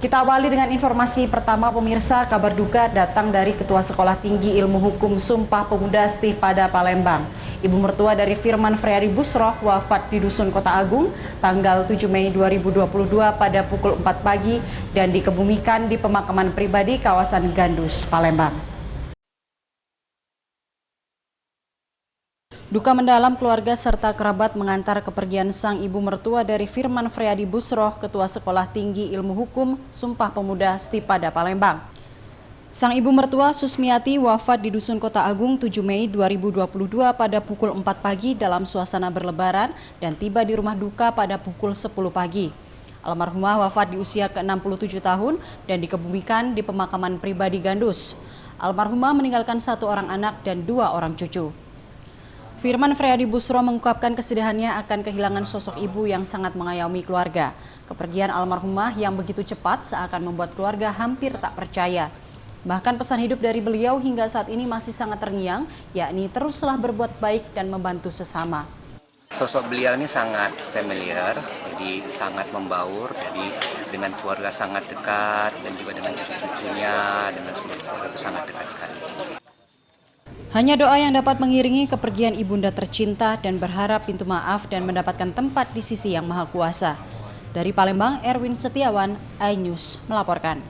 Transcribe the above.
Kita awali dengan informasi pertama pemirsa, kabar duka datang dari Ketua Sekolah Tinggi Ilmu Hukum Sumpah Pemuda Stipada Palembang. Ibu mertua dari Firman Friadi Busroh wafat di Dusun Kota Agung tanggal 7 Mei 2022 pada pukul 4 pagi dan dikebumikan di pemakaman pribadi kawasan Gandus, Palembang. Duka mendalam keluarga serta kerabat mengantar kepergian sang ibu mertua dari Firman Friadi Busroh, Ketua Sekolah Tinggi Ilmu Hukum Sumpah Pemuda Stipada Palembang. Sang ibu mertua Susmiati wafat di Dusun Kota Agung 7 Mei 2022 pada pukul 4 pagi dalam suasana berlebaran dan tiba di rumah duka pada pukul 10 pagi. Almarhumah wafat di usia ke-67 tahun dan dikebumikan di pemakaman pribadi Gandus. Almarhumah meninggalkan 1 orang anak dan 2 orang cucu. Firman Friadi Busroh mengungkapkan kesedihannya akan kehilangan sosok ibu yang sangat mengayomi keluarga. Kepergian almarhumah yang begitu cepat seakan membuat keluarga hampir tak percaya. Bahkan pesan hidup dari beliau hingga saat ini masih sangat terngiang, yakni teruslah berbuat baik dan membantu sesama. Sosok beliau ini sangat familiar, jadi sangat membaur, jadi dengan keluarga sangat dekat dan juga dengan cucu-cucunya, dengan seluruh keluarga itu sangat dekat sekali. Hanya doa yang dapat mengiringi kepergian ibunda tercinta dan berharap pintu maaf dan mendapatkan tempat di sisi Yang Maha Kuasa. Dari Palembang, Erwin Setiawan, iNews melaporkan.